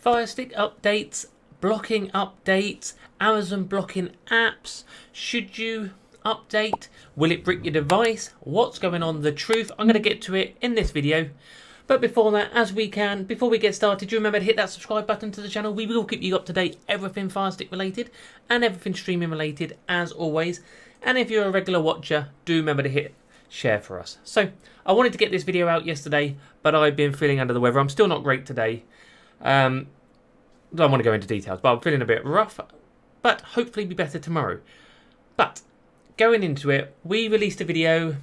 Firestick updates, blocking updates, Amazon blocking apps. Should you update? Will it brick your device? What's going on? The truth. I'm going to get to it in this video. But before that, before we get started, do remember to hit that subscribe button to the channel. We will keep you up to date, everything Firestick related and everything streaming related as always. And if you're a regular watcher, do remember to hit share for us. So I wanted to get this video out yesterday, but I've been feeling under the weather. I'm still not great today. I don't want to go into details, but I'm feeling a bit rough, but hopefully be better tomorrow. But going into it, we released a video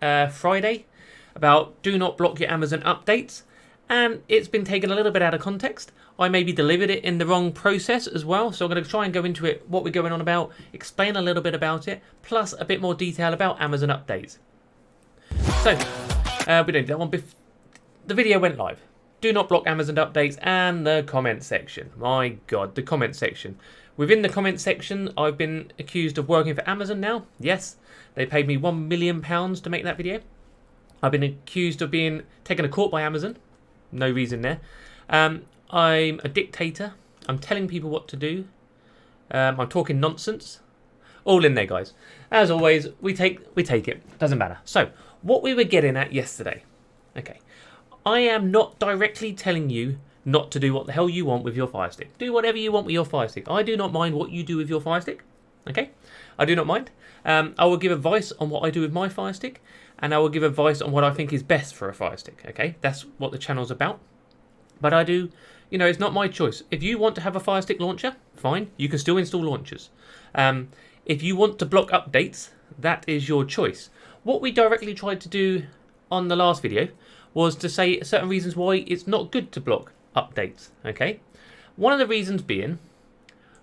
Friday about do not block your Amazon updates, and it's been taken a little bit out of context. I maybe delivered it in the wrong process as well, so I'm going to try and go into it, what we're going on about, explain a little bit about it, plus a bit more detail about Amazon updates. So, we don't do that one. The video went live. Do not block Amazon updates and the comment section. My God, the comment section. Within the comment section, I've been accused of working for Amazon now. Yes, they paid me £1 million to make that video. I've been accused of being taken to court by Amazon. No reason there. I'm a dictator. I'm telling people what to do. I'm talking nonsense. All in there, guys. As always, we take it. Doesn't matter. So, what we were getting at yesterday. Okay. I am not directly telling you not to do what the hell you want with your Firestick. Do whatever you want with your Firestick. I do not mind what you do with your Firestick. Okay? I do not mind. I will give advice on what I do with my Firestick, and I will give advice on what I think is best for a Firestick. Okay? That's what the channel's about. But I do, it's not my choice. If you want to have a Firestick launcher, fine. You can still install launchers. If you want to block updates, that is your choice. What we directly tried to do on the last video was to say certain reasons why it's not good to block updates, okay? One of the reasons being,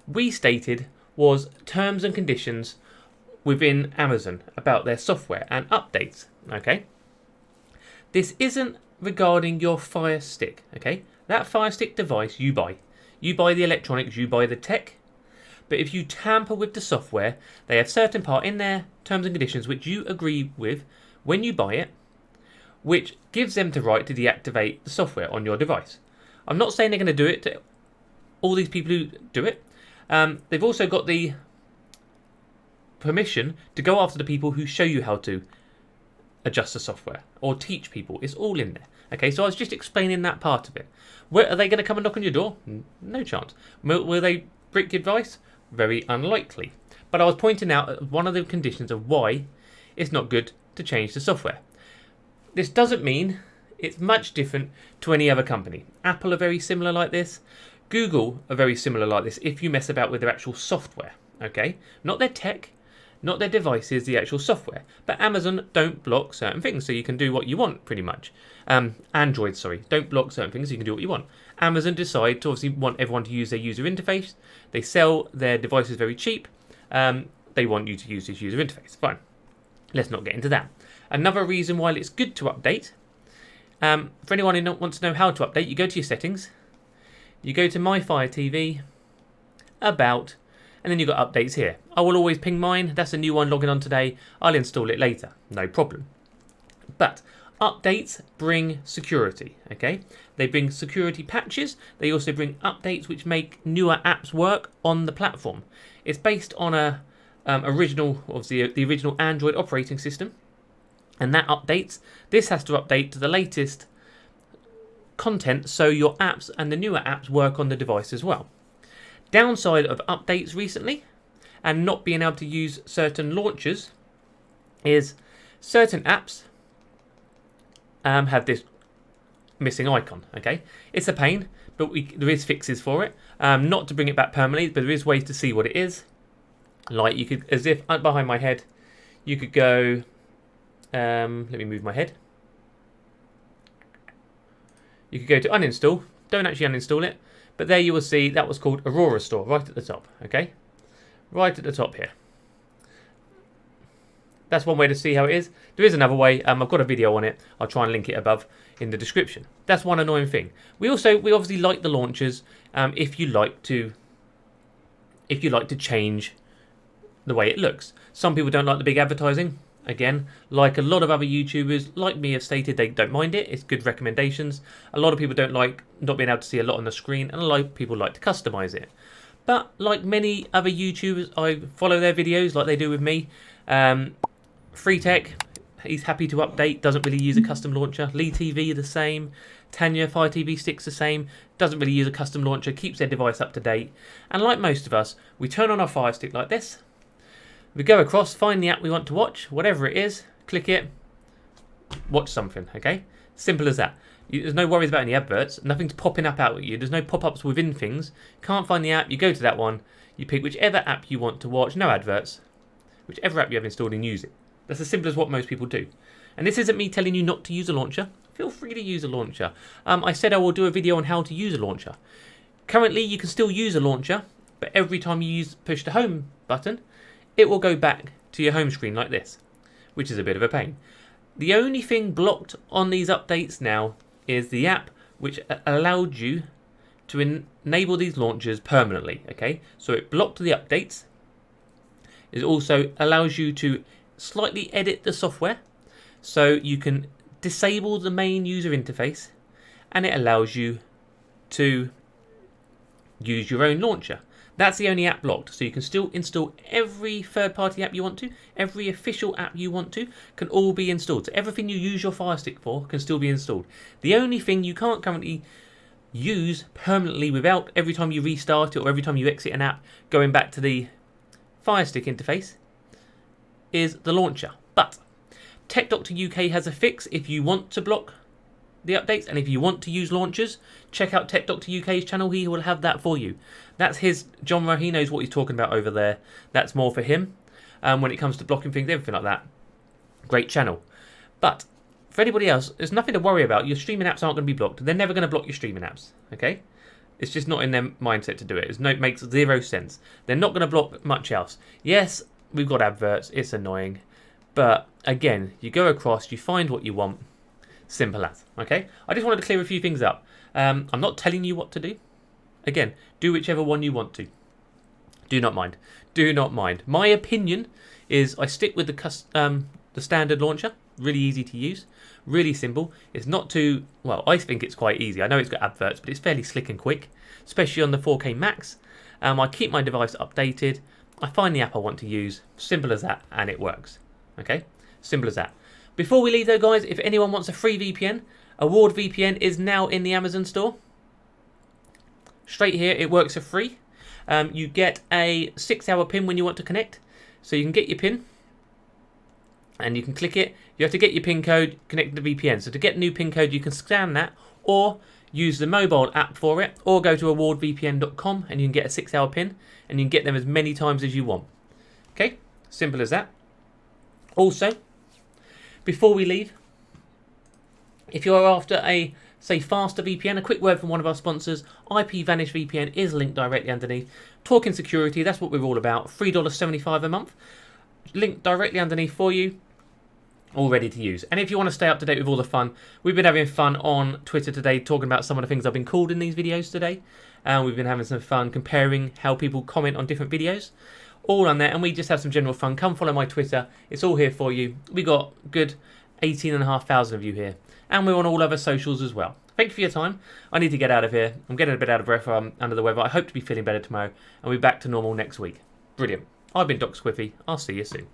we stated, was terms and conditions within Amazon about their software and updates, okay? This isn't regarding your Fire Stick, okay? That Fire Stick device you buy. You buy the electronics, you buy the tech, but if you tamper with the software, they have certain part in their terms and conditions which you agree with when you buy it, which gives them the right to deactivate the software on your device. I'm not saying they're going to do it to all these people who do it. They've also got the permission to go after the people who show you how to adjust the software or teach people. It's all in there. Okay, so I was just explaining that part of it. Are they going to come and knock on your door? No chance. Will they brick your device? Very unlikely. But I was pointing out one of the conditions of why it's not good to change the software. This doesn't mean it's much different to any other company. Apple are very similar like this. Google are very similar like this if you mess about with their actual software. Okay? Not their tech, not their devices, the actual software. But Amazon don't block certain things, so you can do what you want pretty much. Android, don't block certain things, so you can do what you want. Amazon decide to obviously want everyone to use their user interface. They sell their devices very cheap. They want you to use this user interface. Fine. Let's not get into that. Another reason why it's good to update, for anyone who wants to know how to update, you go to your settings, you go to My Fire TV, About, and then you've got updates here. I will always ping mine. That's a new one logging on today. I'll install it later. No problem. But updates bring security, okay? They bring security patches. They also bring updates which make newer apps work on the platform. It's based on the original Android operating system. And that updates. This has to update to the latest content so your apps and the newer apps work on the device as well. Downside of updates recently and not being able to use certain launchers is certain apps have this missing icon. Okay, it's a pain, but there is fixes for it. Not to bring it back permanently, but there is ways to see what it is. Like you could, as if behind my head, you could go. Let me move my head. You could go to uninstall. Don't actually uninstall it. But there you will see that was called Aurora Store right at the top. Okay? Right at the top here. That's one way to see how it is. There is another way. I've got a video on it. I'll try and link it above in the description. That's one annoying thing. We obviously like the launchers if you like to change the way it looks. Some people don't like the big advertising. Again, like a lot of other YouTubers, like me, have stated they don't mind it. It's good recommendations. A lot of people don't like not being able to see a lot on the screen, and a lot of people like to customize it. But like many other YouTubers, I follow their videos like they do with me. Firestick, he's happy to update, doesn't really use a custom launcher. Lee TV the same. Tanya Fire TV Stick's the same, doesn't really use a custom launcher, keeps their device up to date. And like most of us, we turn on our Fire Stick like this. We go across, find the app we want to watch, whatever it is, click it, watch something, okay? Simple as that. There's no worries about any adverts, nothing's popping up out at you, there's no pop-ups within things. Can't find the app, you go to that one, you pick whichever app you want to watch, no adverts, whichever app you have installed and use it. That's as simple as what most people do. And this isn't me telling you not to use a launcher. Feel free to use a launcher. I said I will do a video on how to use a launcher. Currently, you can still use a launcher, but every time you push the home button, it will go back to your home screen like this, which is a bit of a pain. The only thing blocked on these updates now is the app which allowed you to enable these launchers permanently, okay? So it blocked the updates. It also allows you to slightly edit the software, so you can disable the main user interface, and it allows you to use your own launcher. That's the only app blocked, so you can still install every third-party app you want to, every official app you want to, can all be installed. So everything you use your Fire Stick for can still be installed. The only thing you can't currently use permanently without every time you restart it or every time you exit an app going back to the Fire Stick interface is the launcher. But Tech Doctor UK has a fix if you want to block the updates, and if you want to use launchers, check out Tech Doctor UK's channel. He will have that for you. That's his genre. He knows what he's talking about over there. That's more for him when it comes to blocking things, everything like that. Great channel. But for anybody else, there's nothing to worry about. Your streaming apps aren't going to be blocked. They're never going to block your streaming apps, okay? It's just not in their mindset to do it. It makes zero sense. They're not going to block much else. Yes, we've got adverts. It's annoying. But again, you go across, you find what you want. Simple as, okay? I just wanted to clear a few things up. I'm not telling you what to do. Again, do whichever one you want to. Do not mind. Do not mind. My opinion is I stick with the standard launcher. Really easy to use. Really simple. It's not too... Well, I think it's quite easy. I know it's got adverts, but it's fairly slick and quick. Especially on the 4K Max. I keep my device updated. I find the app I want to use. Simple as that, and it works. Okay? Simple as that. Before we leave though, guys, if anyone wants a free VPN, Award VPN is now in the Amazon store. Straight here, it works for free. You get a 6-hour pin when you want to connect. So you can get your pin, and you can click it. You have to get your pin code, connect to the VPN. So to get a new pin code, you can scan that, or use the mobile app for it, or go to awardvpn.com, and you can get a 6-hour pin, and you can get them as many times as you want. Okay, simple as that. Also, before we leave, if you're after a, say, faster VPN, a quick word from one of our sponsors, IPVanish VPN is linked directly underneath. Talking security, that's what we're all about. $3.75 a month. Linked directly underneath for you. All ready to use. And if you want to stay up to date with all the fun, we've been having fun on Twitter today, talking about some of the things I've been called in these videos today. And we've been having some fun comparing how people comment on different videos. All on there, and we just have some general fun. Come follow my Twitter. It's all here for you. We got good 18,500 of you here. And we're on all other socials as well. Thank you for your time. I need to get out of here. I'm getting a bit out of breath. I'm under the weather. I hope to be feeling better tomorrow. And we'll be back to normal next week. Brilliant. I've been Doc Squiffy. I'll see you soon.